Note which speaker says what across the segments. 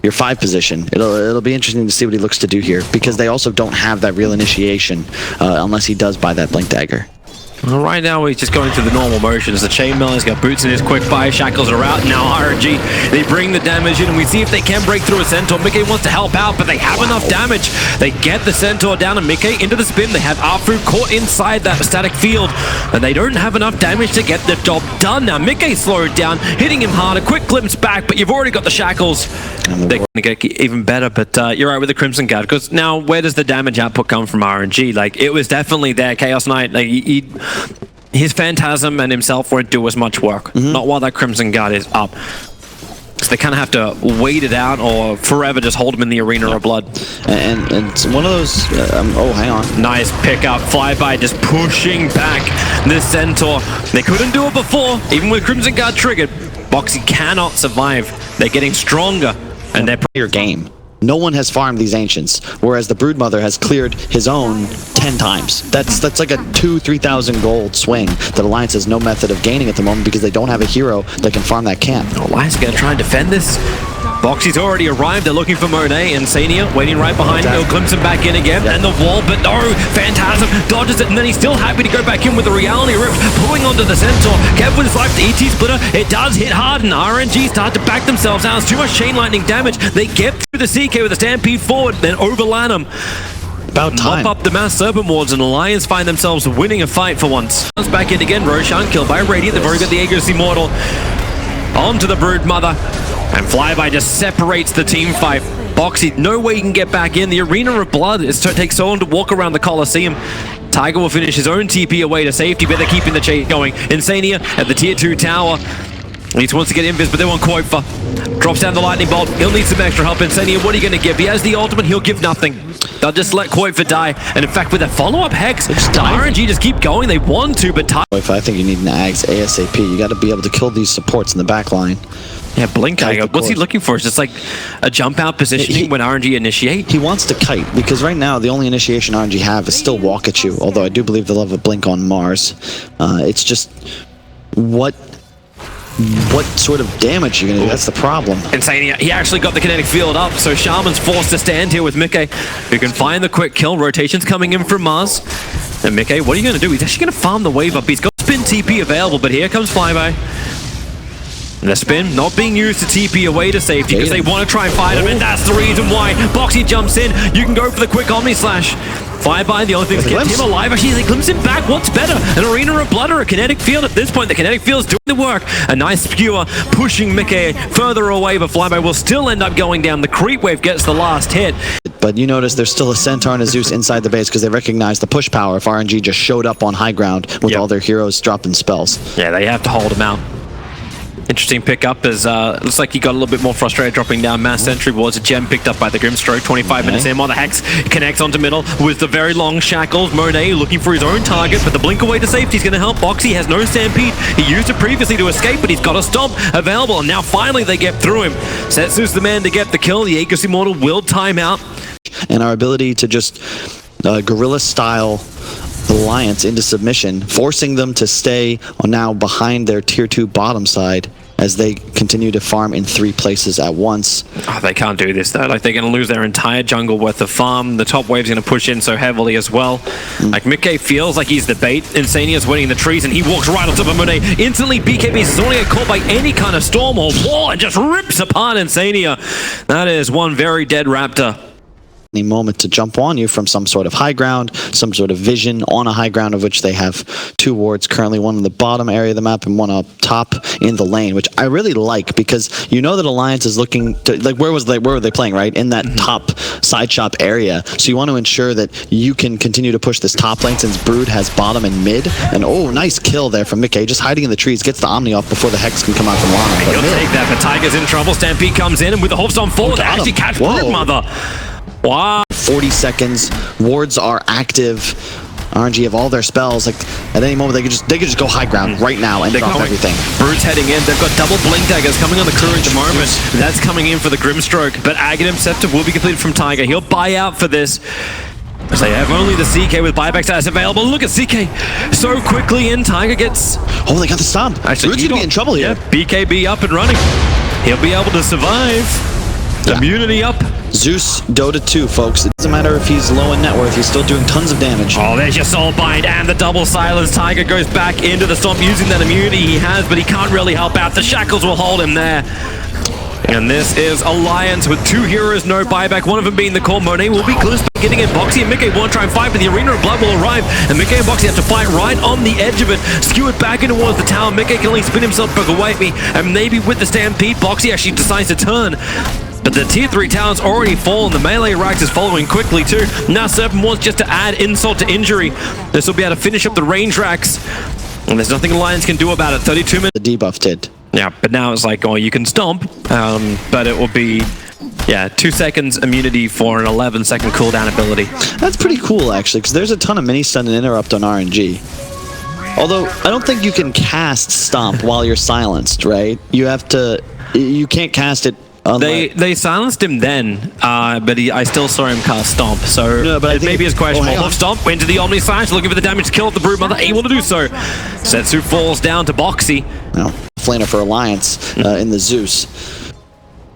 Speaker 1: your 5 position. It'll be interesting to see what he looks to do here, because they also don't have that real initiation unless he does buy that Blink Dagger.
Speaker 2: Well, right now he's just going through the normal motions. The chainmail has got boots in his quick fire, shackles are out. Now RNG, they bring the damage in, and we see if they can break through a Centaur. Mickey wants to help out, but they have enough damage. They get the Centaur down, and Mickey into the spin. They have Arfu caught inside that static field, and they don't have enough damage to get the job done. Now Mickey slowed down, hitting him hard. A quick glimpse back, but you've already got the shackles. They're going to get even better, but you're right with the Crimson Guard, because now where does the damage output come from RNG? Like, it was definitely there. Chaos Knight, like, his Phantasm and himself won't do as much work. Not while that Crimson Guard is up. So they kind of have to wait it out or forever just hold him in the Arena of Blood.
Speaker 1: And it's one of those... oh, hang on.
Speaker 2: Nice pickup. Flyby just pushing back this Centaur. They couldn't do it before, even with Crimson Guard triggered. Boxy cannot survive. They're getting stronger, and they're...
Speaker 1: Your game. No one has farmed these Ancients, whereas the Broodmother has cleared his own 10 times. That's like a 2,000-3,000 gold swing that Alliance has no method of gaining at the moment because they don't have a hero that can farm that camp.
Speaker 2: Alliance is going to try and defend this. Boxy's already arrived. They're looking for Monet and Sania waiting right behind him. He'll glimpse him back in again, and the wall, but no, Phantasm dodges it, and then he's still happy to go back in with the Reality Rift, pulling onto the Centaur. Kev with his life, the ET Splitter, it does hit hard, and RNG start to back themselves out. It's too much Chain Lightning damage. They get through the CK with a Stampede forward, then overland him.
Speaker 1: About time.
Speaker 2: Mop up the Mass Serpent Wards, and Alliance find themselves winning a fight for once. Comes back in again, Roshan killed by Radiant. They've already got the Aegis Immortal onto the Broodmother. And Flyby just separates the team fight. Boxy, no way he can get back in. The Arena of Blood takes so long to walk around the Coliseum. Tiger will finish his own TP away to safety, but they're keeping the chase going. Insania at the tier 2 tower. He just wants to get invis, but they want Koifa. Drops down the lightning bolt. He'll need some extra help. Insania, what are you going to give? He has the ultimate. He'll give nothing. They'll just let Koifa die. And in fact, with a follow-up Hex, RNG just keep going. They want to, but
Speaker 1: Koifa, I think you need an Ags ASAP. You got to be able to kill these supports in the back line.
Speaker 2: Yeah, Blink Dagger. What's he looking for? Is just like a jump out positioning when RNG initiate?
Speaker 1: He wants to kite, because right now the only initiation RNG have is still walk at you, although I do believe they'll have a blink on Mars. It's just what sort of damage you're going to do. That's the problem.
Speaker 2: Insania, he actually got the kinetic field up, so Shaman's forced to stand here with Mickey, who can find the quick kill. Rotation's coming in from Mars. And Mickey, what are you going to do? He's actually going to farm the wave up. He's got spin TP available, but here comes Flyby. And the spin not being used to TP away to safety because they want to try and fight him, and that's the reason why. Boxy jumps in. You can go for the quick Omni Slash. Flyby, the only thing that kept him alive. Actually, they glimpse him back. What's better? An Arena of Blood or a kinetic field? At this point, the kinetic field is doing the work. A nice skewer pushing Mickey further away, but Flyby will still end up going down. The creep wave gets the last hit.
Speaker 1: But you notice there's still a Centaur and a Zeus inside the base because they recognize the push power if RNG just showed up on high ground with all their heroes dropping spells.
Speaker 2: Yeah, they have to hold him out. Interesting pickup as looks like he got a little bit more frustrated dropping down mass sentry wards. A gem picked up by the Grimstroke. 25 minutes in while the Hex connects onto middle with the very long shackles. Monet looking for his own target, but the blink away to safety is going to help. Boxy has no stampede. He used it previously to escape, but he's got a stomp available, and now finally they get through him. Setsu's the man to get the kill. The Aegis Immortal will time out.
Speaker 1: And our ability to just guerrilla style Alliance into submission, forcing them to stay now behind their tier 2 bottom side as they continue to farm in 3 places at once.
Speaker 2: Oh, they can't do this though. Like, they're going to lose their entire jungle worth of farm. The top wave's going to push in so heavily as well. Like, Mickey feels like he's the bait. Insania's winning the trees, and he walks right on top of Monet. Instantly, BKB is only get caught by any kind of storm or wall and just rips apart Insania. That is one very dead Raptor.
Speaker 1: Any moment to jump on you from some sort of high ground, some sort of vision on a high ground, of which they have 2 wards currently, one in the bottom area of the map and one up top in the lane, which I really like, because you know that Alliance is looking to, like, where were they playing, right? In that top side shop area. So you want to ensure that you can continue to push this top lane, since Brood has bottom and mid. And oh, nice kill there from Mickey, just hiding in the trees, gets the Omni off before the Hex can come out from Warrunner.
Speaker 2: He'll take that, but Tiger's in trouble. Stampede comes in, and with the hopes on forward, they actually catch Broodmother. Wow.
Speaker 1: 40 seconds. Wards are active. RNG have all their spells. Like, at any moment, they could just go high ground right now and drop everything.
Speaker 2: Brood's heading in. They've got double blink daggers coming on the crew at the moment. That's coming in for the Grimstroke. But Aghanim Scepter will be completed from Tiger. He'll buy out for this. As they have only the CK with buyback status available. Look at CK so quickly in. Tiger gets...
Speaker 1: Oh, they got the stomp.
Speaker 2: Actually,
Speaker 1: Brood's going to be in trouble here.
Speaker 2: Yeah, BKB up and running. He'll be able to survive.
Speaker 1: Yeah.
Speaker 2: Immunity up.
Speaker 1: Zeus, Dota 2, folks. It doesn't matter if he's low in net worth, he's still doing tons of damage.
Speaker 2: Oh, there's your soul bind and the double silence. Tiger goes back into the stomp using that immunity he has, but he can't really help out. The shackles will hold him there. And this is Alliance with 2 heroes, no buyback. One of them being the core. Monet will be close to getting in. Boxy and Mickey won't try and fight, but the Arena of Blood will arrive. And Mickey and Boxy have to fight right on the edge of it. Skew it back in towards the tower. Mickey can only spin himself back away. And maybe with the Stampede, Boxy actually decides to turn. But the tier 3 tower's already fallen. The melee Rax is following quickly too. Now Serpent wants just to add insult to injury. This will be able to finish up the range Rax. And there's nothing Alliance can do about it. 32 minutes.
Speaker 1: The debuff did.
Speaker 2: Yeah, but now it's like, oh, you can stomp, but it will be, 2 seconds immunity for an 11-second cooldown ability.
Speaker 1: That's pretty cool, actually, because there's a ton of mini-stun and interrupt on RNG. Although, I don't think you can cast Stomp while you're silenced, right? You have to... You can't cast it unless...
Speaker 2: They silenced him then, but I still saw him cast Stomp, so
Speaker 1: no, but
Speaker 2: it may be his question.
Speaker 1: Oh,
Speaker 2: Stomp into the Omni Slash, looking for the damage to kill the Broodmother, able to do so. Setsu falls down to Boxy.
Speaker 1: No, Flaner for Alliance in the Zeus.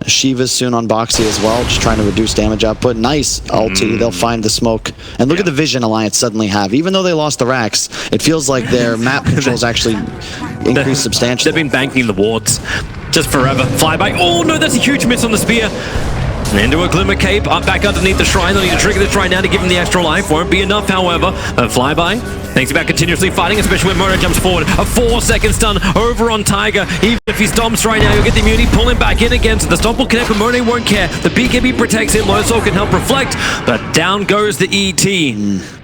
Speaker 1: Shiva's soon on Boxy as well, just trying to reduce damage output. Nice ulti, they'll find the smoke. And look at the vision Alliance suddenly have. Even though they lost the Rax, it feels like their map controls actually increased substantially.
Speaker 2: They've been banking the wards just forever. Flyby, oh no, that's a huge miss on the spear. Into a Glimmer Cape, up back underneath the shrine. They'll need to trigger the shrine now to give him the extra life. Won't be enough, however. A Flyby thinks about continuously fighting, especially when Mona jumps forward. A 4-second stun over on Tiger. Even if he stomps right now, you'll get the immunity, pull him back in again. So the stomp will connect, but Mona won't care. The BKB protects him. Low Soul can help reflect, but down goes the ET.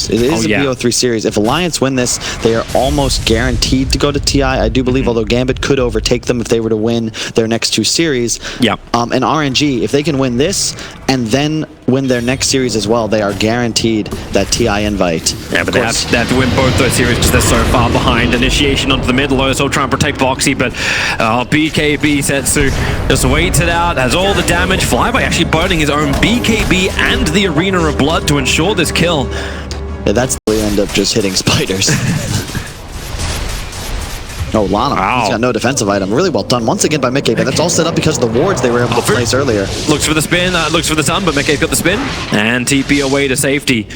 Speaker 1: It is a BO3 series. If Alliance win this, they are almost guaranteed to go to TI, I do believe, although Gambit could overtake them if they were to win their next 2 series.
Speaker 2: Yeah.
Speaker 1: And RNG, if they can win this and then win their next series as well, they are guaranteed that TI invite.
Speaker 2: Yeah, but they have to win both those series because they're so far behind. Initiation onto the mid low, so trying to protect Boxy, but BKB Setsu just waits it out, has all the damage. Flyby actually burning his own BKB and the Arena of Blood to ensure this kill.
Speaker 1: Yeah, that's the way you end up just hitting spiders. Oh, Lana.
Speaker 2: Wow.
Speaker 1: He's got no defensive item. Really well done once again by Mickey, but that's all set up because of the wards they were able to place earlier.
Speaker 2: Looks for the spin, looks for the stun, but Mickey's got the spin. And TP away to safety.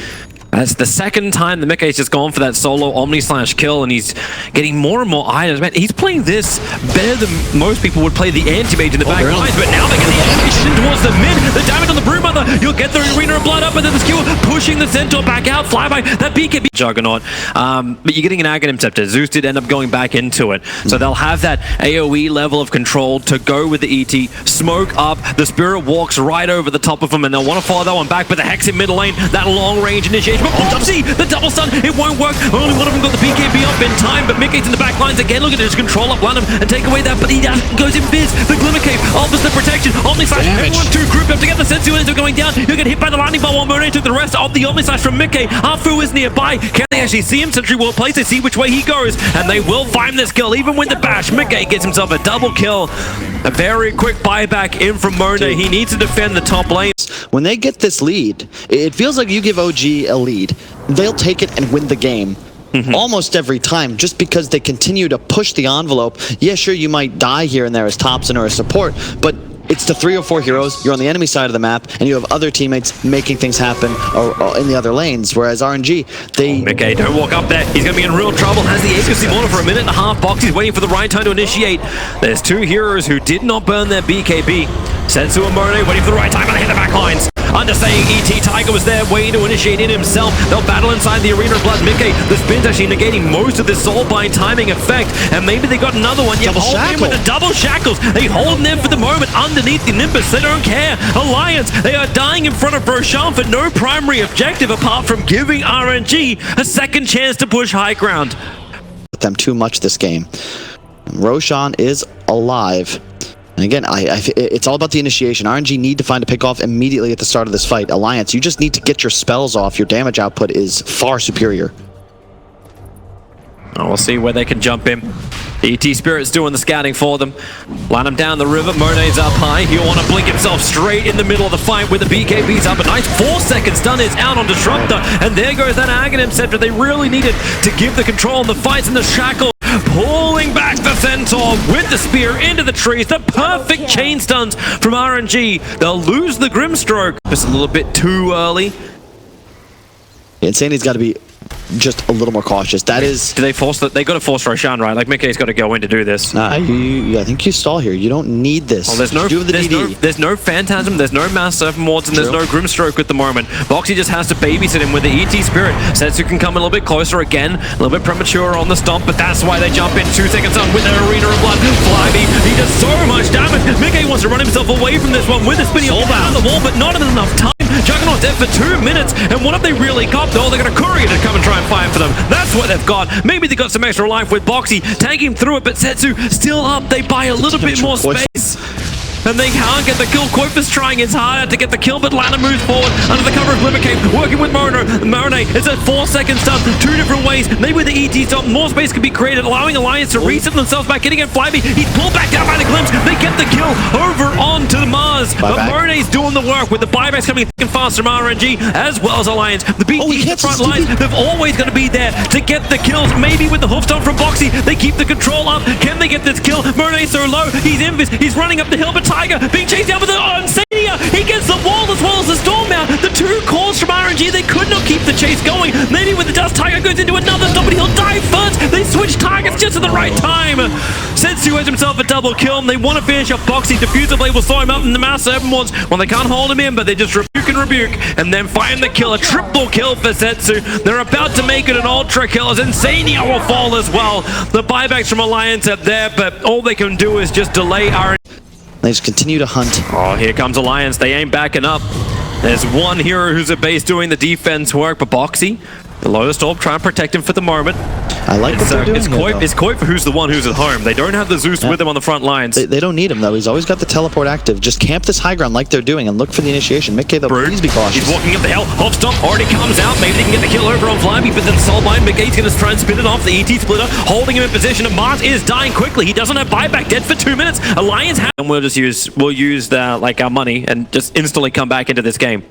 Speaker 2: That's the second time that Mickey's just gone for that solo Omni Slash kill, and he's getting more and more items. Man, he's playing this better than most people would play the anti-mage in the back lines, but now they get the animation towards the mid. The damage on the Broodmother, you'll get the Arena of Blood up, and then the skewer pushing the Centaur back out. Flyby, that BKB Juggernaut. But you're getting an Aghanim Scepter. Zeus did end up going back into it. So they'll have that AoE level of control to go with the ET. Smoke up, the Spirit walks right over the top of them, and they'll want to follow that one back, but the Hex in middle lane, that long range initiation. But Boxy, the double stun, it won't work. Only one of them got the BKB up in time, but Mickey's in the back lines again. Look at his control up, land him and take away that, but he goes in biz. The Glimmer Cape, offers the protection. Omni Slash, everyone too grouped up together. Sensu ends up going down. He'll get hit by the landing ball while Monet took the rest of the Omni Slash from Mickey. Hafu is nearby. Can they actually see him? Sentry will place. They see which way he goes, and they will find this kill. Even with the bash, Mickey gets himself a double kill. A very quick buyback in from Monet. He needs to defend the top lane.
Speaker 1: When they get this lead, it feels like you give OG a lead. They'll take it and win the game. Almost every time, just because they continue to push the envelope. Yeah, sure, you might die here and there as Thompson or as support, but it's the 3 or 4 heroes, you're on the enemy side of the map, and you have other teammates making things happen or in the other lanes, whereas RNG, they...
Speaker 2: Mickey, don't walk up there. He's going to be in real trouble. Has the Aegis Simona for a minute and a half. Box, he's waiting for the right time to initiate. There's 2 heroes who did not burn their BKB. Sensu and Monet waiting for the right time, and they hit the back lines. Understaying ET, Tiger was there waiting to initiate in himself. They'll battle inside the Arena of Blood. Mickey, the spin's actually negating most of this Soulbind timing effect, and maybe they got another one. Yeah, hold him with the double shackles. They hold them for the moment underneath the Nimbus. They don't care. Alliance, they are dying in front of Roshan for no primary objective apart from giving RNG a second chance to push high ground.
Speaker 1: Them too much this game. Roshan is alive. And again, it's all about the initiation. RNG need to find a pick off immediately at the start of this fight. Alliance, you just need to get your spells off. Your damage output is far superior.
Speaker 2: Oh, we'll see where they can jump in. ET Spirit's doing the scouting for them. Line him down the river. Monet's up high. He'll want to blink himself straight in the middle of the fight with the BKBs up. A nice 4-second stun is out on Disruptor. And there goes that Aghanim Scepter. They really needed to give the control on the fights and the shackle. Pulling back the Centaur with the spear into the trees. The perfect chain stuns from RNG. They'll lose the Grimstroke. Just a little bit too early.
Speaker 1: Insanity's got to be just a little more cautious. That is...
Speaker 2: Do they force that? They got to force Roshan, right? Like, Mickey's got to go in to do this.
Speaker 1: I think you stall here. You don't need this.
Speaker 2: Oh, there's no Phantasm, there's no Mass Serpent Wards, and there's no Grimstroke at the moment. Boxy just has to babysit him with the ET Spirit. Setsu can come a little bit closer again, a little bit premature on the stomp, but that's why they jump in 2 seconds on with their Arena of Blood. Flybeam, he does so much damage. Mickey wants to run himself away from this one with the spinning all down the wall, but not enough time. Juggernaut's dead for 2 minutes, and what have they really got? Oh, they got a courier to come and try and fight for them. That's what they've got. Maybe they got some extra life with Boxy, tanking him through it, but Setsu still up. They buy a little bit more space. And they can't get the kill. Koifa's trying his harder to get the kill, but Lana moves forward under the cover of Glimmer Cave, working with Warrunner. Marine is a 4-second stun, 2 different ways. Maybe with the ET stop, more space can be created, allowing Alliance to reset themselves back, getting in Flyby. He's pulled back down by the Glimpse. They get the kill over onto the Mars. But Marine's doing the work with the buybacks coming thick and fast from RNG, as well as Alliance. The BT in the front lines, they've always going to be there to get the kills. Maybe with the hoof stomp from Boxy, they keep the control up. Can they get this kill? Marine's so low. He's invis. He's running up the hill, but Tiger being chased down with the Insania. He gets the wall as well as the storm out. The 2 cores from RNG, they could not keep the chase going. Maybe with the dust, Tiger goes into another stop, but he'll die first. They switch targets just at the right time. Setsu has himself a double kill, and they want to finish up Boxy. Diffuser Blade will throw him up in the Mass Serpent Wands. Well, they can't hold him in, but they just rebuke, and then find the kill. A triple kill for Setsu. They're about to make it an ultra kill, as Insania will fall as well. The buybacks from Alliance up there, but all they can do is just delay RNG.
Speaker 1: They just continue to hunt.
Speaker 2: Oh, here comes Alliance. They ain't backing up. There's one hero who's at base doing the defense work, but Boxy, the Lotus Orb, trying to protect him for the moment.
Speaker 1: I like what they're doing.
Speaker 2: It's Koifa who's the one who's at home. They don't have the Zeus with him on the front lines.
Speaker 1: They don't need him, though. He's always got the teleport active. Just camp this high ground like they're doing and look for the initiation. Mickey, though, please be cautious.
Speaker 2: He's walking up the hill. Hop Stomp already comes out. Maybe they can get the kill over on Flyby, but then Soulbind, Mickey's going to try and spin it off. The ET Splitter holding him in position, and Mars is dying quickly. He doesn't have buyback, dead for 2 minutes. Alliance has... And we'll use like our money and just instantly come back into this game.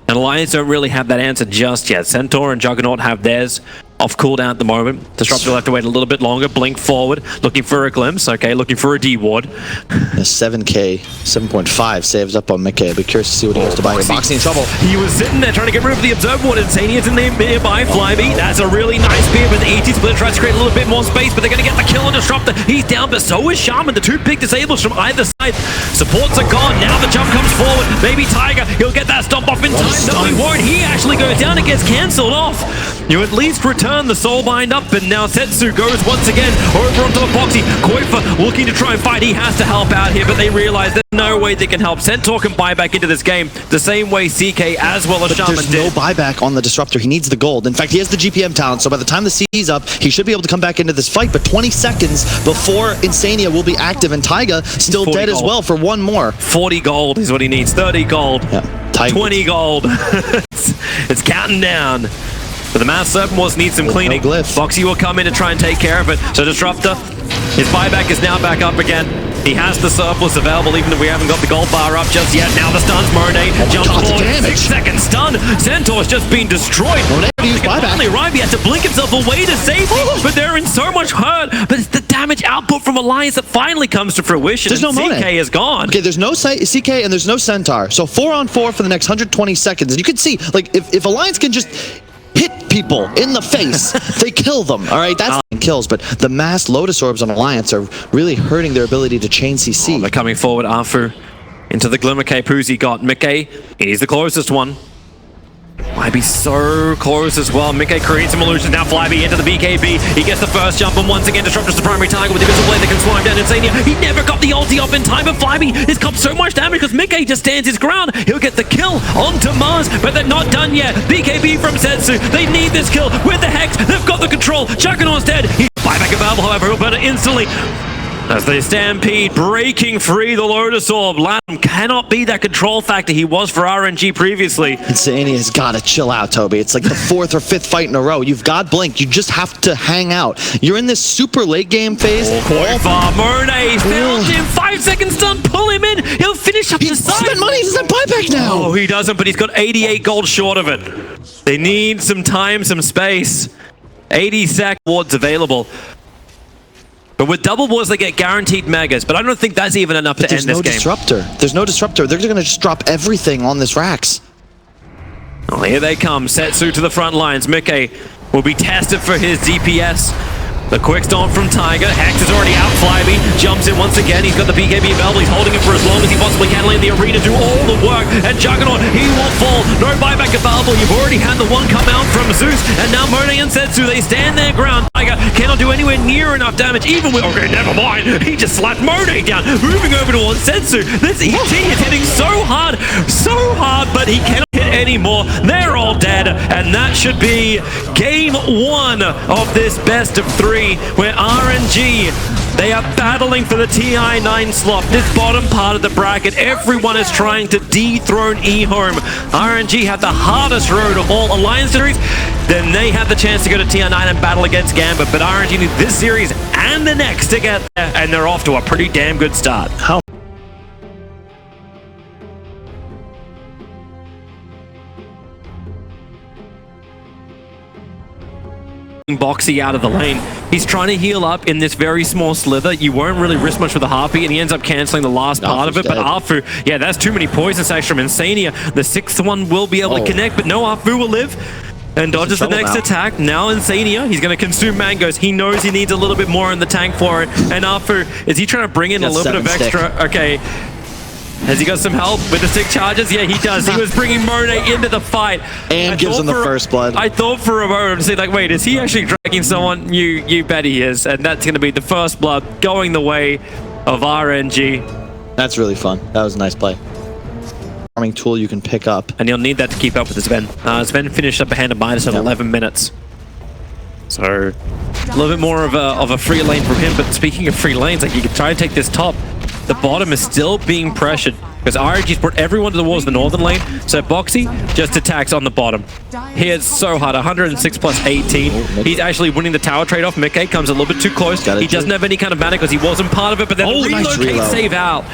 Speaker 2: And Alliance don't really have that answer just yet. Centaur and Juggernaut have theirs off cooldown at the moment. Disruptor will have to wait a little bit longer. Blink forward, looking for a glimpse. Okay, looking for a D ward.
Speaker 1: A 7K, 7.5 saves up on Mickey. I'll be curious to see what he has to buy here. Boxy in trouble.
Speaker 2: He was sitting there trying to get rid of the Observer Ward. Insania's in there nearby. Flyby, that's a really nice spear, but the ET Split tries to create a little bit more space, but they're going to get the kill on Disruptor. He's down, but so is Shaman. The 2 big disables from either side. Supports are gone. Now the jump comes forward. Maybe Tiger, he'll get that stomp off in time. No, he won't. He actually goes down and gets cancelled off. You at least return the Soulbind up, and now Setsu goes once again over onto the Boxy. Koifa looking to try and fight. He has to help out here, but they realize there's no way they can help. Centaur can buy back into this game the same way CK as well as Shaman did.
Speaker 1: There's no buyback on the Disruptor. He needs the gold. In fact, he has the GPM talent, so by the time the CD's up, he should be able to come back into this fight, but 20 seconds before Insania will be active, and Taiga still dead as well for 1 more.
Speaker 2: 40 gold is what he needs. 30 gold.
Speaker 1: Yeah,
Speaker 2: 20 gold. It's counting down. But the Mass Serpent Wars needs some cleaning.
Speaker 1: No glyphs.
Speaker 2: Boxy will come in to try and take care of it. So Disruptor, his buyback is now back up again. He has the surplus available, even though we haven't got the gold bar up just yet. Now the stuns, Monet jumps forward. 6-second stun. Centaur's just been destroyed. Finally, Ryby had to blink himself away to safety, but they're in so much hurt. But it's the damage output from Alliance that finally comes to fruition.
Speaker 1: There's no
Speaker 2: CK is gone.
Speaker 1: Okay, there's no CK and there's no Centaur. So 4-on-4 for the next 120 seconds. And you can see, like, if Alliance can just hit people in the face, they kill them. All right, that's kills. But the mass Lotus Orbs on Alliance are really hurting their ability to chain CC.
Speaker 2: Oh, they're coming forward, Arthur, into the Glimmer Cape. Who's he got? Mickey, he's the closest one. Might be so close as well. Mickey creates some illusions. Now Flyby into the BKB. He gets the first jump, and once again Disruptor's the primary target with the Invisible Blade that can slow him down. Insania, he never got the ulti off in time, but Flyby has copped so much damage because Mickey just stands his ground. He'll get the kill onto Mars, but they're not done yet. BKB from Setsu. They need this kill with the Hex. They've got the control. Juggernaut's dead. He's buyback available, however, he'll burn it instantly. As they stampede, breaking free the Lotus Orb. Lam cannot be that control factor he was for RNG previously.
Speaker 1: Insania's got to chill out, Toby. It's like the 4th or 5th fight in a row. You've got Blink. You just have to hang out. You're in this super late game phase.
Speaker 2: Koifa, Monet found him. 5-second stun. Pull him in. He'll finish up the side.
Speaker 1: He spent money. He doesn't buy back now.
Speaker 2: Oh, he doesn't, but he's got 88 gold short of it. They need some time, some space. 80 sack wards available. But with double wars, they get guaranteed megas. But I don't think that's even enough to end this game.
Speaker 1: Disruptor. There's no disruptor. They're going to just drop everything on this Rax.
Speaker 2: Oh, here they come. Setsu to the front lines. Mickey will be tested for his DPS. The quick storm from Tiger. Hex is already out. Flyby jumps in once again. He's got the BKB available. He's holding it for as long as he possibly can. Lane the arena, do all the work. And Juggernaut, he will fall. No buyback available. You've already had the one come out from Zeus. And now Monet and Setsu, they stand their ground. Tiger cannot do anywhere near enough damage. Even with... Okay, never mind. He just slapped Monet down. Moving over towards Setsu. This ET is hitting so hard, but he cannot hit anymore. They're all dead. And that should be game one of this best of three, where RNG, they are battling for the TI9 slot. This bottom part of the bracket, everyone is trying to dethrone eHome. RNG have the hardest road of all Alliance series. Then they have the chance to go to TI9 and battle against Gambit. But RNG need this series and the next to get there, and they're off to a pretty damn good start.
Speaker 1: How?
Speaker 2: Boxy out of the lane. He's trying to heal up in this very small slither. You won't really risk much with the Harpy, and he ends up canceling the last part of it. But Afu, yeah, that's too many poison stacks from Insania. The sixth one will be able to connect, but no, Afu will live and dodges the next attack. Now Insania, he's going to consume mangoes. He knows he needs a little bit more in the tank for it. And Afu, is he trying to bring in a little bit of extra? Okay. Has he got some help with the stick charges? Yeah, he does. He was bringing Monet into the fight.
Speaker 1: And gives him the first blood.
Speaker 2: I thought for a moment, to like, wait, is he actually dragging someone? You bet he is. And that's going to be the first blood going the way of RNG.
Speaker 1: That's really fun. That was a nice play. Farming tool you can pick up.
Speaker 2: And you'll need that to keep up with the Sven. Sven finished up a hand of minus at 11 minutes. So a little bit more of a free lane from him. But speaking of free lanes, like you can try and take this top. The bottom is still being pressured because RNG's brought everyone towards the northern lane. So Boxy just attacks on the bottom. He is so hard, 106 plus 18. He's actually winning the tower trade-off. Mickey comes a little bit too close. He doesn't have any kind of mana because he wasn't part of it, but then the relocate save out.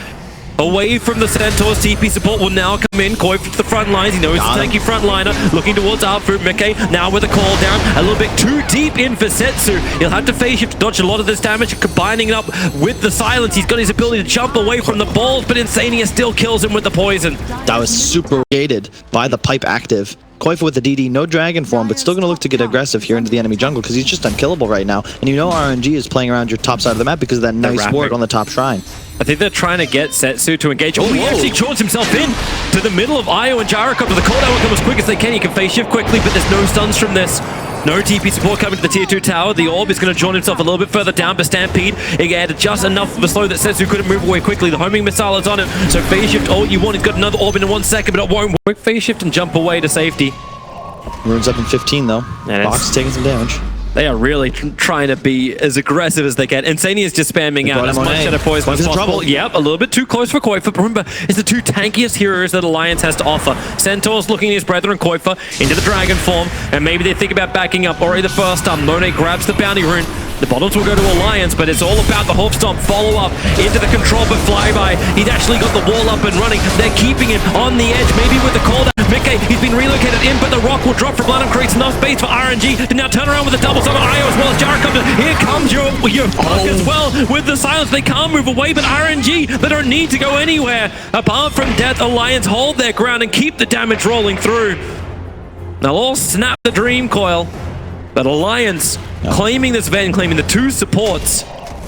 Speaker 2: Away from the Centaur's TP support will now come in. Koi to the front lines. He knows the tanky frontliner. Looking towards Outfruit. Mickey now with a call down. A little bit too deep in for Setsu. He'll have to phase shift to dodge a lot of this damage. Combining it up with the silence. He's got his ability to jump away from the balls, but Insania still kills him with the poison.
Speaker 1: That was super gated by the pipe active. Koifa with the DD, no dragon form, but still going to look to get aggressive here into the enemy jungle because he's just unkillable right now. And you know RNG is playing around your top side of the map because of that nice ward on the top shrine.
Speaker 2: I think they're trying to get Setsu to engage. Oh, he actually charged himself in to the middle of Io and Gyrocopter. The cooldown will come as quick as they can. He can phase shift quickly, but there's no stuns from this. No TP support coming to the tier 2 tower. The orb is going to join himself a little bit further down, but Stampede, he added just enough of a slow that Setsu couldn't move away quickly. The homing missile is on him, so phase shift all you want. He's got another orb in 1 second, but it won't work. Phase shift and jump away to safety.
Speaker 1: Rune's up in 15 though. Box taking some damage. They are really trying to be as aggressive as they can. Insania is just spamming out as much shadow poison as possible. Yep, a little bit too close for Koifa. But remember, it's the two tankiest heroes that Alliance has to offer. Centaur's looking at his brethren, Koifa, into the dragon form. And maybe they think about backing up. Already the first time, Monet grabs the bounty rune. The bottoms will go to Alliance, but it's all about the Hoof Stomp follow-up into the control, but Flyby, he's actually got the wall up and running. They're keeping him on the edge, maybe with the call down. Mickey, he's been relocated in, but the rock will drop from Blood and creates enough space for RNG to now turn around with the double summon Io as well as Gyrocopter. Here comes your as well with the silence. They can't move away, but RNG, they don't need to go anywhere. Apart from death, Alliance hold their ground and keep the damage rolling through. They'll all snap the Dream Coil, but Alliance claiming this Sven, claiming the two supports.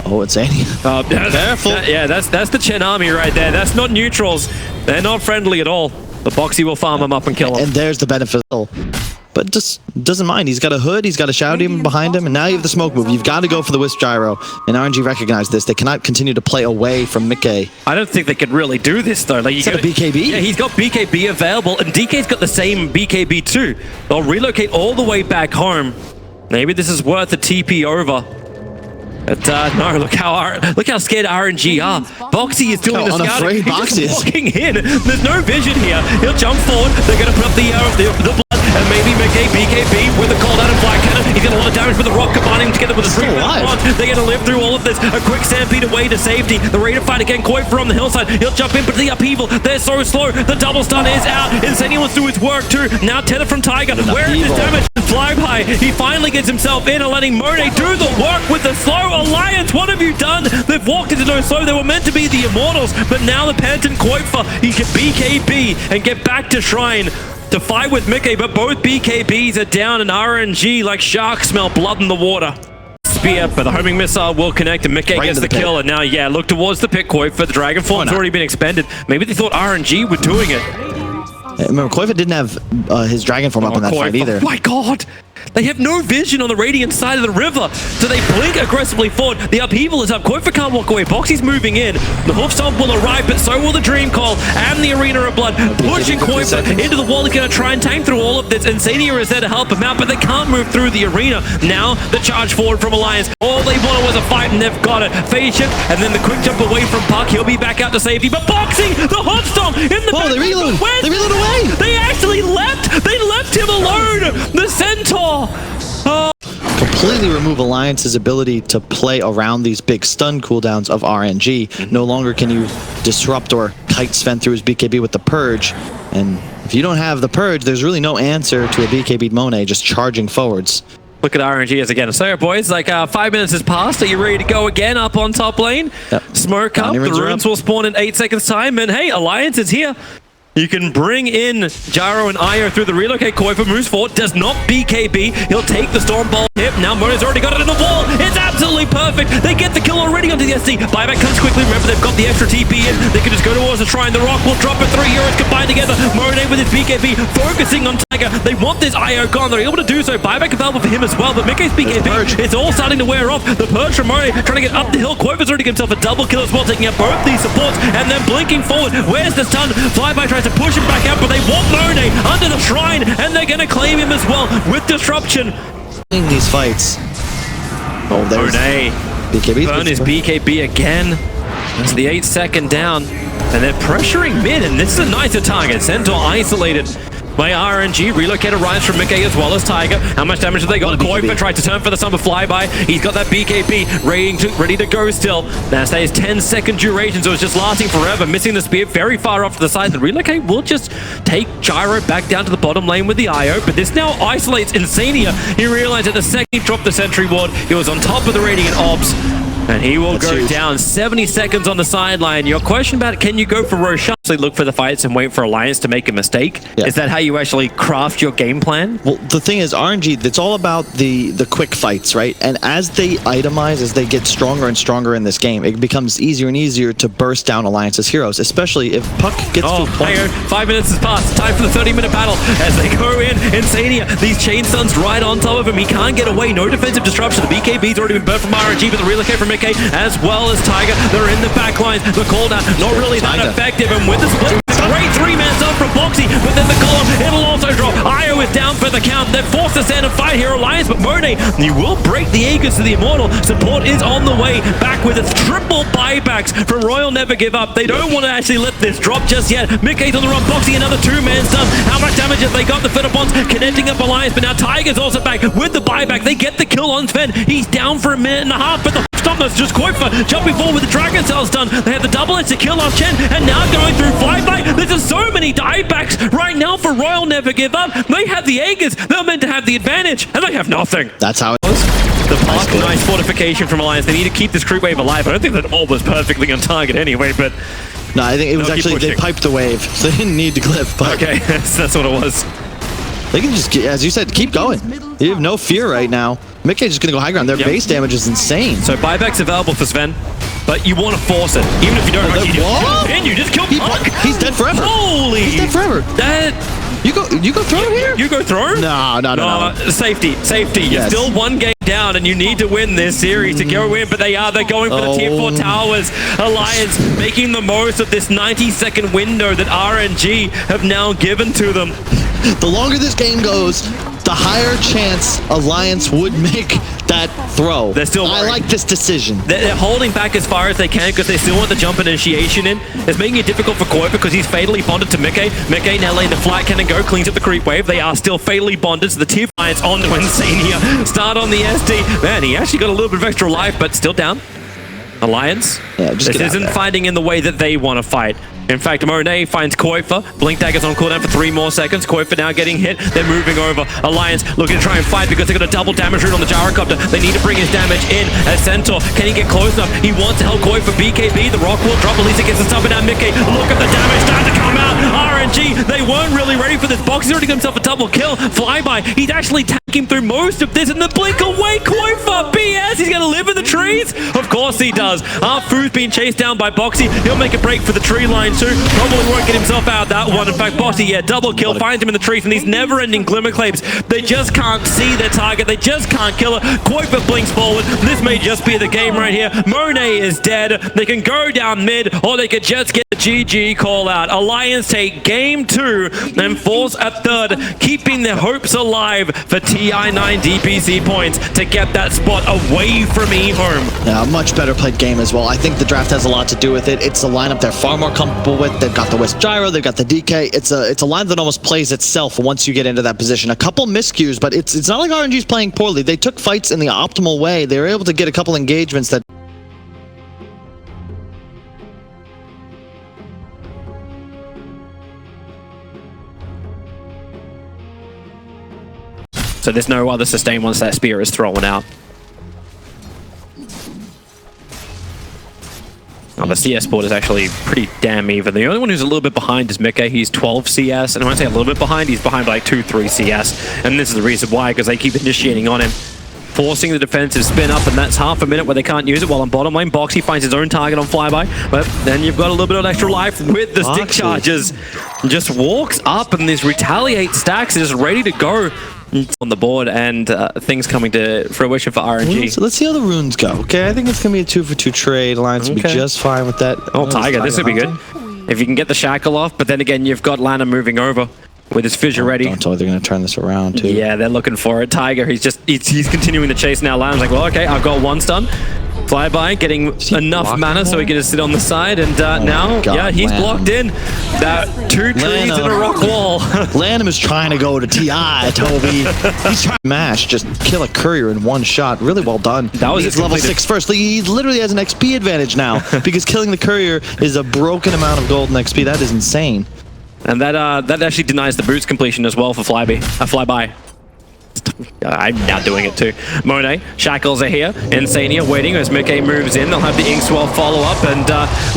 Speaker 1: Oh, it's Annie. Careful. Yeah, that's the Chen army right there. That's not neutrals. They're not friendly at all. The Boxy will farm him up and kill him. And there's the benefit. But just doesn't mind. He's got a hood, he's got a Shadow Demon behind him, and now you have the smoke move. You've got to go for the Wisp Gyro. And RNG recognized this. They cannot continue to play away from Mickey. I don't think they could really do this, though. Like, he's got a BKB? Yeah, he's got BKB available, and DK's got the same BKB too. They'll relocate all the way back home. Maybe this is worth a TP over. But no, look how scared RNG are. Boxy is doing the scouting. He's just walking in. There's no vision here. He'll jump forward. They're going to put up the blood. And maybe Mickey, BKB with the cold out and fly cannon. He's got a lot of damage with the rock combining together with the stream. They're going to live through all of this. A quick stampede away to safety. The rate of fight again. Koifa on the hillside. He'll jump in, but the upheaval. They're so slow. The double stun is out. Insania wants to do its work too. Now Tenor from Tiger. Where is this damage?
Speaker 2: flyby. He finally gets himself in and letting Monet do the work with the slow. Alliance, what have you done? They've walked into no slow. They were meant to be the Immortals, but now the Penitent Koifa, he can BKB and get back to Shrine to fight with Mickey, but both BKBs are down and RNG like sharks smell blood in the water. Spear, but the homing missile will connect and Mickey gets the kill. And now, yeah, look towards the pit Koifa. The Dragon Form's already been expended. Maybe they thought RNG were doing it.
Speaker 1: Remember, Koifa didn't have his Dragon Form up in that fight either.
Speaker 2: Oh my god! They have no vision on the Radiant side of the river, so they blink aggressively forward. The upheaval is up. Koifa can't walk away. Boxy's moving in. The hoof stomp will arrive, but so will the Dream Call and the Arena of Blood. Pushing Koifa into the wall. He's going to try and tank through all of this. Insania is there to help him out, but they can't move through the arena. Now, the charge forward from Alliance. All they wanted was a fight, and they've got it. Phase shift, and then the quick jump away from Puck. He'll be back out to safety, but Boxy, the hot stomp in the back.
Speaker 1: They reload. They reload away.
Speaker 2: They actually left. They left him alone. The Centaur.
Speaker 1: Completely remove Alliance's ability to play around these big stun cooldowns of RNG. No longer can you disrupt or kite Sven through his BKB with the Purge. And if you don't have the Purge, there's really no answer to a BKB Monet just charging forwards.
Speaker 2: Look at RNG as again. So, boys, like 5 minutes has passed. Are you ready to go again up on top lane?
Speaker 1: Yep.
Speaker 2: Smoke up. The runes will spawn in 8 seconds time. And hey, Alliance is here. You can bring in Gyro and Io through the relocate. Koifa moves forward, does not BKB. He'll take the Storm Bolt hit. Now Mona's already got it in the wall. It's absolutely perfect. They get the kill already onto the SD. Buyback comes quickly. Remember, they've got the extra TP in. They can just go towards the Shrine. The Rock will drop it. 3 heroes combined together. Mona with his BKB, focusing on Tiger. They want this Io gone. They're able to do so. Buyback available for him as well, but Mickey's BKB, it's all starting to wear off. The Purge from Mona trying to get up the hill. Koifa's already got himself a double kill as well, taking out both these supports and then blinking forward. Where's the stun? Flyby tries to push him back out, but they want Monet under the Shrine, and they're going to claim him as well with Disruption.
Speaker 1: In these fights. Oh, there's
Speaker 2: Monet.
Speaker 1: BKB.
Speaker 2: Burn his BKB again. That's the 8-second down, and they're pressuring mid, and this is a nicer target. Centaur isolated by RNG. Relocate arrives from Mickey as well as Tiger. How much damage have they got? Koifa tried to turn for the summer flyby. He's got that BKB ready to go still. That stays 10-second duration, so it's just lasting forever. Missing the spear very far off to the side. The relocate will just take Gyro back down to the bottom lane with the IO, but this now isolates Insania. He realized that the second he dropped the sentry ward, he was on top of the Radiant Orbs. And he will go down. 70 seconds on the sideline. Your question about can you go for Roshan? Look for the fights and wait for Alliance to make a mistake? Yeah. Is that how you actually craft your game plan?
Speaker 1: Well, the thing is, RNG, it's all about the quick fights, right? And as they itemize, as they get stronger and stronger in this game, it becomes easier and easier to burst down Alliance's heroes, especially if Puck gets to a point.
Speaker 2: 5 minutes has passed. Time for the 30-minute battle as they go in. Insania, these chain stuns right on top of him. He can't get away. No defensive disruption. The BKB's already been burnt from RNG, but the relocate from Mickey as well as Tiger. They're in the back lines. The cooldown not really that effective, and with the split, great 3-man stun from Boxy, but then the column, it'll also drop. Io is down for the count. They're forced to stand and fight here, Alliance, but Monet, you will break the Aegis to the Immortal. Support is on the way back with its triple buybacks from Royal Never Give Up. They don't want to actually let this drop just yet. Mickey's on the run. Boxy, another 2-man stun. How much damage have they got? The Fitterbonds connecting up Alliance, but now Tiger's also back with the buyback. They get the kill on Sven. He's down for a minute and a half, but the Stopness just Koifa jumping forward with the Dragon Cells done. They have the double edge to kill off Chen, and now going through flyby. There's just so many diebacks right now for Royal Never Give Up. They have the Aegis. They're meant to have the advantage, and they have nothing.
Speaker 1: That's how it was.
Speaker 2: The Park, nice fortification from Alliance. They need to keep this creep wave alive. I don't think that all was perfectly on target anyway, but...
Speaker 1: No, I think it was actually, they piped the wave, so they didn't need to glyph. But
Speaker 2: okay, that's what it was.
Speaker 1: They can just, as you said, keep going. You have no fear right now. Mickey's just going to go high ground. Their base damage is insane.
Speaker 2: So buyback's available for Sven, but you want to force it. Even if you don't you just kill Puck.
Speaker 1: He's dead forever.
Speaker 2: Holy!
Speaker 1: He's dead forever. You go throw here?
Speaker 2: You go throw?
Speaker 1: No.
Speaker 2: Safety. You're still one game down, and you need to win this series to go in, but they're going for the tier 4 towers. Alliance making the most of this 90-second window that RNG have now given to them.
Speaker 1: The longer this game goes, the higher chance Alliance would make that throw.
Speaker 2: They're still worried.
Speaker 1: I like this decision.
Speaker 2: They're holding back as far as they can because they still want the jump initiation in. It's making it difficult for Koifa because he's fatally bonded to Mickey. Mickey now letting the flat cannon go, cleans up the creep wave. They are still fatally bonded, so the tier 5 on to Insania. Start on the SD. Man, he actually got a little bit of extra life, but still down. Alliance?
Speaker 1: Yeah, just
Speaker 2: this isn't fighting in the way that they want to fight. In fact, Monet finds Koifa. Blink Dagger's on cooldown for 3 more seconds. Koifa now getting hit. They're moving over. Alliance looking to try and fight because they've got a double damage route on the Gyrocopter. They need to bring his damage in as Centaur. Can he get close enough? He wants to help Koifa. BKB, the rock will drop. At least it gets the stop it out. Mickey, look at the damage starting to come out. RNG, they weren't really ready for this box. He's already got himself a double kill. Flyby, he's actually tanking through most of this in the blink away. Koifa, BS, he's going to live in the trees? Of course he does. Fu's being chased down by Boxy. He'll make a break for the tree line too. Probably won't get himself out of that one. In fact, Boxy, yeah, double kill, finds him in the trees, and these never-ending glimmer claims. They just can't see their target. They just can't kill it. Koifa blinks forward. This may just be the game right here. Monet is dead. They can go down mid, or they could just get the GG call out. Alliance take game 2 and force a 3rd, keeping their hopes alive for TI9 DPC points to get that spot away from eHome.
Speaker 1: Yeah, a much better played game as well. I think the draft has a lot to do with it. It's a lineup they're far more comfortable with. They've got the Wisp Gyro, they've got the DK. It's a lineup that almost plays itself once you get into that position. A couple miscues, but it's not like RNG's playing poorly. They took fights in the optimal way. They were able to get a couple engagements that
Speaker 2: So there's no other sustain once that spear is thrown out. Oh, the CS board is actually pretty damn even. The only one who's a little bit behind is Mickey. He's 12 CS, and when I say a little bit behind, he's behind by like 2-3 CS. And this is the reason why, because they keep initiating on him, forcing the defensive spin up, and that's half a minute where they can't use it. While on bottom lane, Boxy finds his own target on Flyby, but then you've got a little bit of extra life with the stick charges. Just walks up, and this retaliate stacks is ready to go on the board, and things coming to fruition for RNG.
Speaker 1: So let's see how the runes go. Okay, I think it's gonna be a 2-for-2 trade. Alliance will be just fine with that.
Speaker 2: Oh, Tiger, this would be good if you can get the shackle off. But then again, you've got Lana moving over with his fissure ready.
Speaker 1: Don't tell me they're gonna turn this around too.
Speaker 2: Yeah, they're looking for it. Tiger, he's continuing the chase now. Lana's like, well, okay, I've got 1 stun. Flyby getting enough mana so he can just sit on the side, and now, yeah, he's blocked in. 2 trees and a rock wall.
Speaker 1: Lanham is trying to go to TI, Toby. He's trying to mash, just kill a courier in 1 shot. Really well done.
Speaker 2: That was
Speaker 1: his level 6 first. He literally has an XP advantage now because killing the courier is a broken amount of gold and XP. That is insane.
Speaker 2: And that actually denies the boots completion as well for Flyby. I'm now doing it too. Monet, Shackles are here. Insania waiting as Mickey moves in. They'll have the Inkswell follow up, and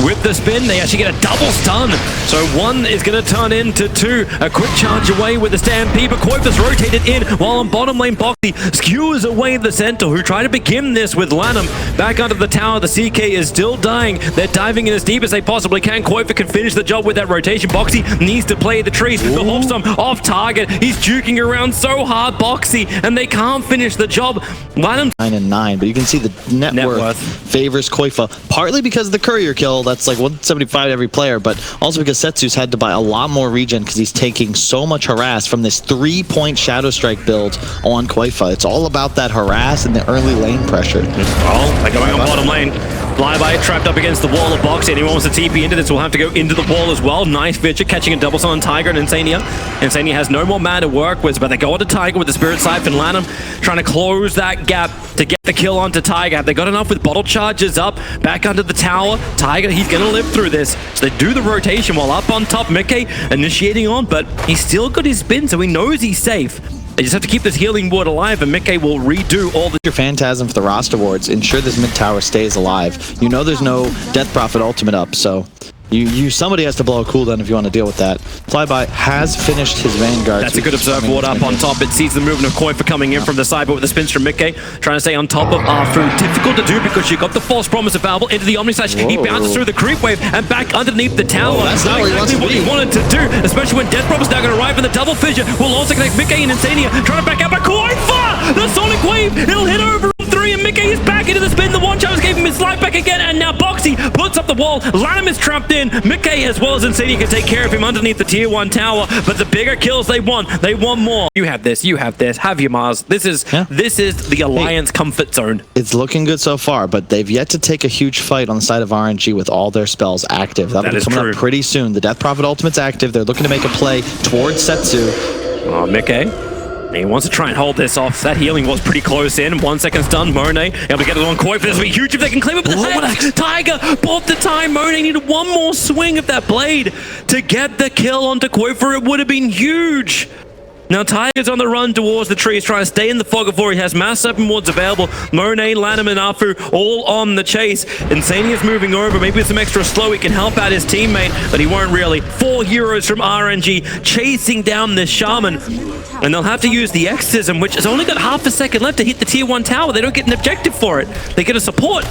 Speaker 2: with the spin, they actually get a double stun. So 1 is going to turn into 2. A quick charge away with the Stampede, but Koifa's rotated in while on bottom lane, Boxy skewers away the Centaur, who try to begin this with Lanham. Back under the tower, the CK is still dying. They're diving in as deep as they possibly can. Koifa can finish the job with that rotation. Boxy needs to play the trees. The Hawkstorm off target. He's juking around so hard, Boxy, and they can't finish the job.
Speaker 1: 9 and 9, but you can see the net worth favors Koifa, partly because of the courier kill. That's like 175 to every player, but also because Setsu's had to buy a lot more regen because he's taking so much harass from this 3-point Shadow Strike build on Koifa. It's all about that harass and the early lane pressure.
Speaker 2: Well, they're going on bottom lane. Flyby trapped up against the wall of Boxy. Anyone wants to TP into this will have to go into the wall as well. Nice Vitcher catching a double stun on Tiger and Insania. Insania has no more mana to work with, but they go onto Tiger with the Spirit Siphon. Lanham trying to close that gap to get the kill onto Tiger. Have they got enough with bottle charges up? Back under the tower. Tiger, he's going to live through this. So they do the rotation while up on top. Mickey initiating on, but he's still got his spin, so he knows he's safe. They just have to keep this healing ward alive, and Mickey will redo all the...
Speaker 1: Your Phantasm for the roster wards. Ensure this mid tower stays alive. You know there's no Death Prophet ultimate up, so... Somebody has to blow a cooldown if you want to deal with that. Flyby has finished his Vanguard.
Speaker 2: That's a good observe ward up on top. It sees the movement of Koifa coming in from the side, but with the spins from Mickey, trying to stay on top of Arfu. Difficult to do because you got the false promise available into the Omni Slash. He bounces through the creep wave and back underneath the tower.
Speaker 1: That's not exactly
Speaker 2: what he wanted to do, especially when Death Promise now going to arrive in the double fissure. Will also connect Mickey and Insania, trying to back out by Koifa! The Sonic Wave! It'll hit over 3, and Mickey is back into the spin. The 1 challenge gave him his life back again, and now Boxy puts up the wall. Lanham is trapped in. Mickey as well as Insania can take care of him underneath the tier 1 tower, but the bigger kills they want more. You have this, have your Mars. This is the Alliance comfort zone.
Speaker 1: It's looking good so far, but they've yet to take a huge fight on the side of RNG with all their spells active. That'll be coming up pretty soon. The Death Prophet ultimate's active. They're looking to make a play towards Setsu.
Speaker 2: Oh, Mickey. He wants to try and hold this off. That healing was pretty close in. 1 second stun. Monet able to get it on Koi. This will be huge if they can claim it. But Tiger bought the time. Monet needed one more swing of that blade to get the kill onto Koi. It would have been huge. Now Tiger's on the run towards the trees, trying to stay in the fog of war. He has mass 7 wards available. Monet, Lanham, and Afu all on the chase. Insania's moving over. Maybe with some extra slow, he can help out his teammate, but he won't really. 4 heroes from RNG chasing down this Shaman. And they'll have to use the Exorcism, which has only got half a second left to hit the tier 1 tower. They don't get an objective for it. They get a support.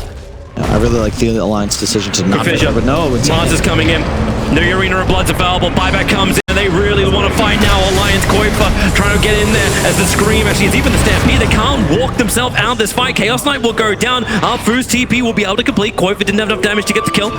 Speaker 1: I really like the Alliance decision to not pick up, but no.
Speaker 2: Mars is coming in. The Arena of Blood's available. Buyback comes in. They really want to fight now. Alliance Kuiper trying to get in there as the Scream actually is even the Stampede. They can't walk themselves out of this fight. Chaos Knight will go down. Afu's TP will be able to complete. Kuiper didn't have enough damage to get the kill.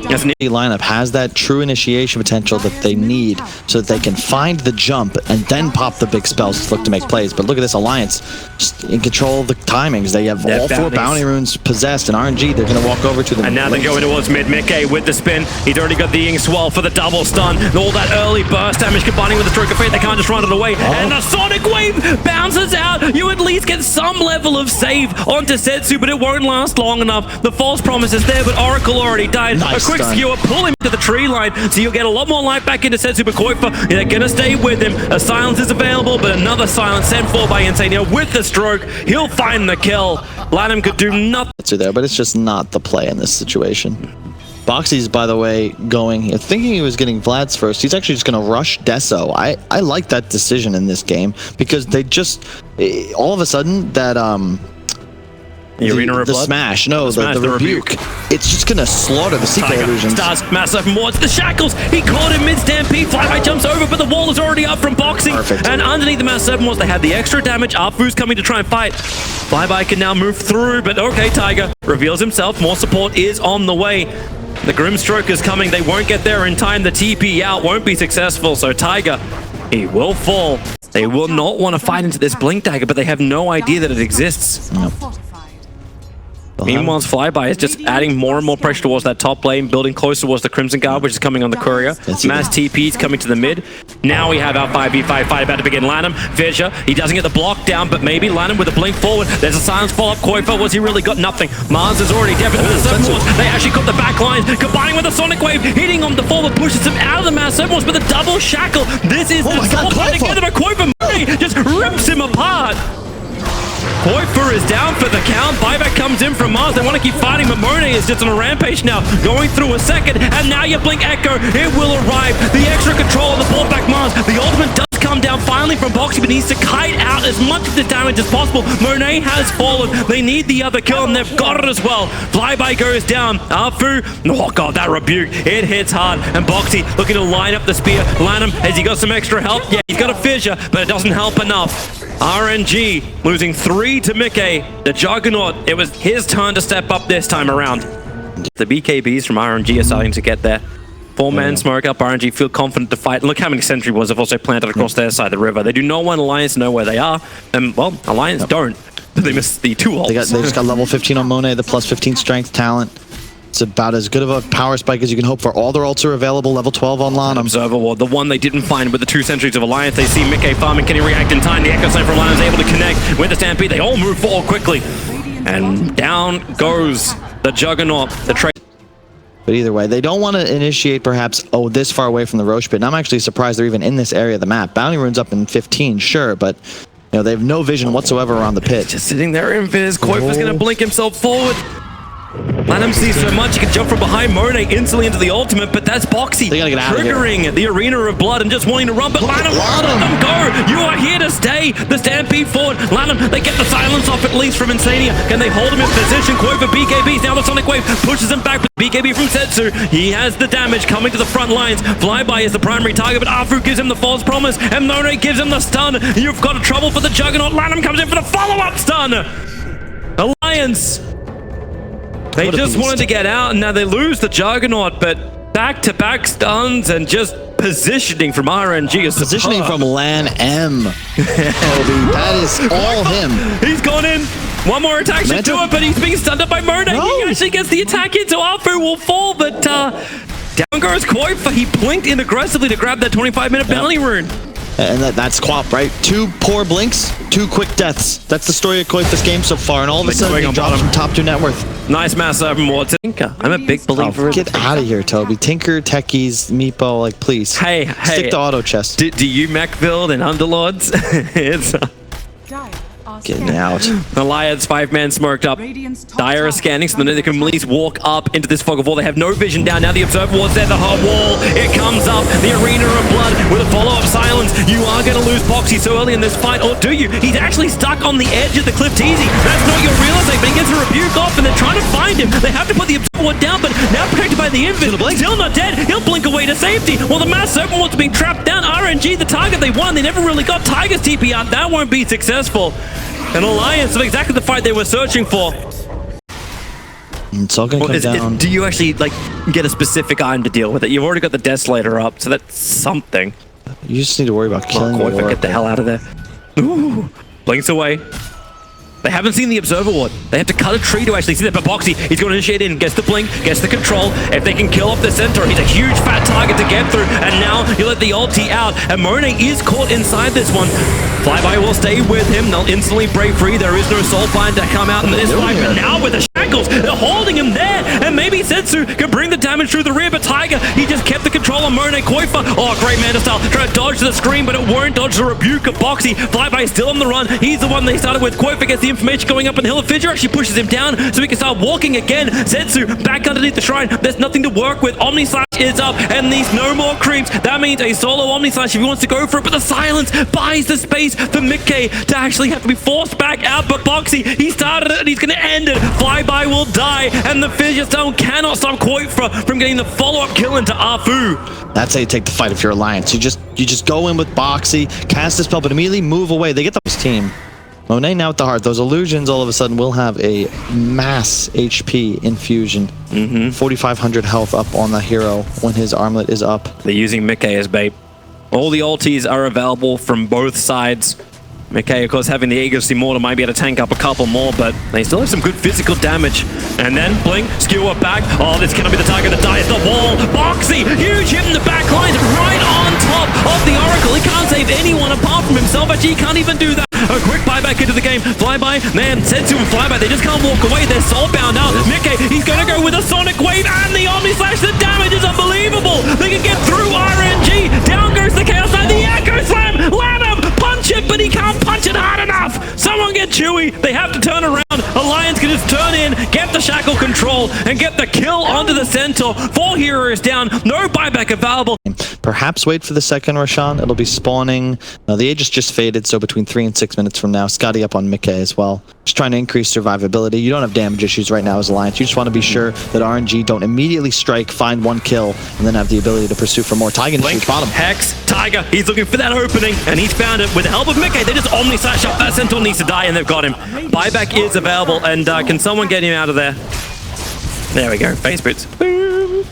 Speaker 1: Yes, the lineup has that true initiation potential that they need so that they can find the jump and then pop the big spells to look to make plays. But look at this Alliance just in control of the timings. They have all 4 bounty runes possessed, and RNG, they're going to walk over to them.
Speaker 2: And now they're going towards mid. Mickey with the spin. He's already got the Ying Swell for the double stun. And all that early burst damage combining with the Stroke of Fate. They can't just run it away. And the Sonic Wave bounces out. You at least get some level of save onto Setsu, but it won't last long enough. The false promise is there, but Oracle already died.
Speaker 1: Nice.
Speaker 2: Quick skewer, pull him to the tree line, so you'll get a lot more life back into Setsu, but Kuiper, they're gonna stay with him. A silence is available, but another silence sent for by Insania with the stroke. He'll find the kill. Lanham could do nothing.
Speaker 1: There, but it's just not the play in this situation. Boxy's, by the way, thinking he was getting Vlad's first. He's actually just going to rush Deso. I like that decision in this game because they just, all of a sudden, that,
Speaker 2: the Arena of Blood?
Speaker 1: Smash, no, the rebuke. It's just gonna slaughter the Seeker illusions.
Speaker 2: Stars, massive wards, the shackles. He caught him mid-stampede. Flyby jumps over, but the wall is already up from boxing.
Speaker 1: Perfect.
Speaker 2: And underneath the mass 7 wards, they had the extra damage. Afu's coming to try and fight. Flyby can now move through, but okay, Tiger reveals himself. More support is on the way. The Grimstroke is coming. They won't get there in time. The TP out won't be successful. So Tiger, he will fall. They will not want to fight into this Blink Dagger, but they have no idea that it exists.
Speaker 1: Nope.
Speaker 2: Meanwhile, Flyby is just adding more and more pressure towards that top lane, building closer towards the Crimson Guard, which is coming on the courier. Mass TP's coming to the mid. Now we have our 5v5 fight about to begin. Lanham, Fisher, he doesn't get the block down, but maybe Lanham with a blink forward. There's a silence follow-up. Kuiper, was he really got nothing? Mars is already dead, but the 7 wards, they actually got the back line, combining with the Sonic Wave, hitting on the forward, pushes him out of the mass 7 wards, but the double shackle. This is the top line together, but Kuiper just rips him apart. Kuiper is down for the count. Buyback comes in from Mars. They want to keep fighting, but Monet is just on a rampage now. Going through a second, and now you blink Echo. It will arrive. The extra control on the ball back Mars. The ultimate does come down finally from Boxy, but needs to kite out as much of the damage as possible. Monet has fallen. They need the other kill, and they've got it as well. Flyby goes down. Afu, oh god, that rebuke. It hits hard, and Boxy looking to line up the spear. Lanham, has he got some extra help? Yeah, he's got a fissure, but it doesn't help enough. RNG losing 3 to Mickey. The Juggernaut, it was his turn to step up this time around. The BKBs from RNG are starting to get there. 4-man smoke up. RNG feel confident to fight. Look how many sentry wards have also planted across their side of the river. They do not want Alliance to know where they are. And, well, Alliance don't. They missed the 2 ults.
Speaker 1: They just got level 15 on Monet, the plus 15 strength talent. It's about as good of a power spike as you can hope for. All their ults are available, level 12 on Lanham.
Speaker 2: Observer Ward, the one they didn't find with the 2 sentries of Alliance. They see Mickey farming. Can he react in time? The Echo Slam from Lanham is able to connect with the Stampede. They all move forward quickly. And down goes the Juggernaut. The trade.
Speaker 1: But either way, they don't want to initiate perhaps, this far away from the Roche Pit. And I'm actually surprised they're even in this area of the map. Bounty runes up in 15, sure, but they have no vision whatsoever around the pit.
Speaker 2: Just sitting there in Viz. Kuiper's going to blink himself forward. Lanham sees so much, he can jump from behind Monet instantly into the ultimate, but that's Boxy triggering the Arena of Blood and just wanting to run, but Lanham, let them go! You are here to stay! The Stampede forward, Lanham, they get the silence off at least from Insania. Can they hold him in position? Kuiper, BKBs, now the Sonic Wave pushes him back with BKB from Setsu. He has the damage coming to the front lines. Flyby is the primary target, but Afu gives him the false promise, and Monet gives him the stun. You've got a trouble for the Juggernaut. Lanham comes in for the follow-up stun! Alliance! They just wanted to get out, and now they lose the Juggernaut, but back-to-back stuns and just positioning from RNG is
Speaker 1: positioning from Lan M. That is all him.
Speaker 2: He's gone in. One more attack should do it, but he's being stunned up by Monet. He actually gets the attack in, so Afu will fall, but down goes Kuiper. He blinked in aggressively to grab that 25-minute bounty rune.
Speaker 1: And that's Quap, right? 2 poor blinks, 2 quick deaths. That's the story of Koifa's game so far, and all of a sudden he drops from top 2 net worth.
Speaker 2: Nice mass open ward. Tinker. I'm a big believer.
Speaker 1: Get out of here, Toby. Tinker, Techies, Meepo, like, please.
Speaker 2: Hey.
Speaker 1: Stick to auto chest.
Speaker 2: Do you mech build in Underlords? It's...
Speaker 1: Getting out.
Speaker 2: Alliance 5-man smoked up. Dire is scanning so that they can at least walk up into this fog of war. They have no vision down. Now the observer ward's there, the hard wall. It comes up. The arena of blood with a follow-up silence. You are going to lose Boxy so early in this fight, or do you? He's actually stuck on the edge of the cliff teasy. That's not your real estate, but he gets a rebuke off and they're trying to find him. They have to put the observer ward down, but now protected by the invis. Still not dead. He'll blink away to safety. While the mass serpent ward's being trapped down. RNG, the target they won. They never really got Tiger's TP out. That won't be successful. An alliance of exactly the fight they were searching for.
Speaker 1: It's all gonna come down.
Speaker 2: Do you actually like get a specific item to deal with it? You've already got the Desolator up, so that's something.
Speaker 1: You just need to worry about killing the
Speaker 2: Get the hell out of there. Ooh, blinks away. They haven't seen the observer ward. They have to cut a tree to actually see that. But Boxy, he's going to initiate in, gets the blink, gets the control. If they can kill off the Centaur, he's a huge fat target to get through. And now you let the ulti out. And Monet is caught inside this one. Flyby will stay with him. They'll instantly break free. There is no soulbind to come out in this fight. But now with the shackles, they're holding him there. And maybe Sensu can bring the damage through the rear. But Tiger, he just kept the control on Monet. Koifa, oh, great Manta style. Trying to dodge the screen, but it won't dodge the rebuke of Boxy. Flyby still on the run. He's the one they started with. Koifa gets the information going up on the hill. Fidger actually pushes him down so he can start walking again. Zetsu back underneath the shrine. There's nothing to work with. Omni Slash is up and these no more creeps. That means a solo Omni Slash if he wants to go for it, but the silence buys the space for Mickey to actually have to be forced back out. But Boxy, he started it and he's going to end it. Flyby will die and the Fissure Stone cannot stop Koifa from getting the follow-up kill into Afu.
Speaker 1: That's how you take the fight if you're Alliance. You just go in with Boxy, cast the spell, but immediately move away. They get the team. Monet now with the heart. Those illusions all of a sudden will have a mass HP infusion. 4,500 health up on the hero when his armlet is up.
Speaker 2: They're using Mickey as bait. All the ultis are available from both sides. Mickey, of course, having the Aegis Immortal might be able to tank up a couple more, but they still have some good physical damage. And then Blink, skewer back. Oh, this cannot be the target that dies. The wall. Boxy, huge hit in the back lines, right on top of the Oracle. He can't save anyone apart from himself. Actually, he can't even do that. A quick buyback into the game. Flyby, man, Sensu and Flyby, they just can't walk away. They're soulbound out. Mickey, he's going to go with a Sonic Wave and the Omni Slash. The damage is unbelievable. They can get through RNG. Down goes the Chaos Knight. The Echo Slam. Let him punch it, but he can't punch it hard enough. Someone get Chewy. They have to turn around. Alliance can just turn in, get the shackle control, and get the kill onto the Centaur. 4 heroes down. No buyback available.
Speaker 1: Perhaps wait for the second Roshan. It'll be spawning. The Aegis just faded, so between 3 and 6 minutes from now. Scotty up on Mickey as well. Just trying to increase survivability. You don't have damage issues right now as Alliance. You just want to be sure that RNG don't immediately strike, find 1 kill, and then have the ability to pursue for more. Tiger
Speaker 2: Blink,
Speaker 1: bottom.
Speaker 2: Hex, Tiger, he's looking for that opening, and he's found it with the help of Mickey. They just Omni Slash up. That Centaur needs to die, and they've got him. Buyback is available, and can someone get him out of there? There we go. Face boots. Boom.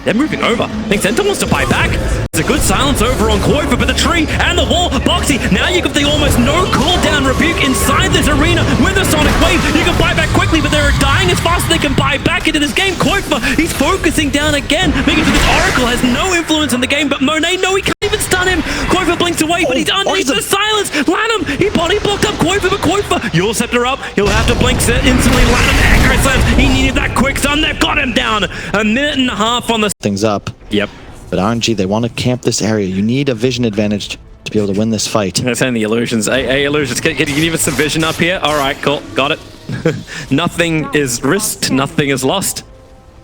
Speaker 2: They're moving over. I think Centaur wants to buy back. There's a good silence over on Koifa, but the tree and the wall. Boxy, now you got the almost no cooldown rebuke inside this arena with a Sonic Wave. You can buy back quickly, but they're dying as fast as they can buy back into this game. Koifa, he's focusing down again, making sure this Oracle has no influence in the game, but Monet, no, he can't even stun him. Koifa blinks away, but he's underneath the silence. Lanham, he body blocked up Koifa, but Koifa, you'll scepter up. He'll have to blink instantly. Lanham, Echo Slams. He needed that quick stun. They've got him down. A minute and a half on the
Speaker 1: things up.
Speaker 2: Yep.
Speaker 1: But RNG, they want to camp this area. You need a vision advantage to be able to win this fight.
Speaker 2: They're saying the illusions. Hey, illusions, can you give us some vision up here? All right, cool, got it. Nothing is risked, nothing is lost.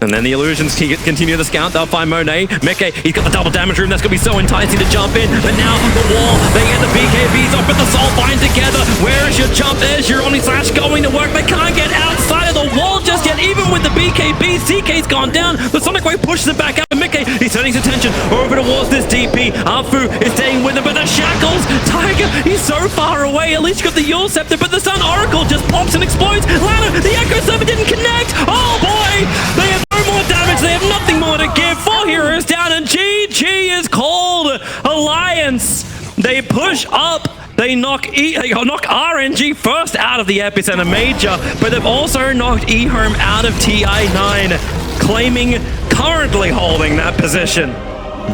Speaker 2: And then the illusions continue the scout. They'll find Monet. Mickey, he's got the double damage room. That's going to be so enticing to jump in. But now the wall, they get the BKBs off, but the soul bind together. Where is your jump? There's your Omni Slash going to work. They can't get outside of the wall just yet. Even with the BKBs, CK's gone down. The Sonic Wave pushes him back out. Mickey, he's turning his attention over towards this DP. Afu is staying with him, but the shackles. Tiger, he's so far away. At least you got the Yule Scepter, but the Sun Oracle just pops and explodes. Lana, the Echo Server didn't connect. Oh boy, they have no more damage. They have nothing more to give. 4 heroes down, and GG is called. Alliance, they push up. They knock RNG first out of the Epicenter Major, but they've also knocked eHome out of TI9, claiming currently holding that position.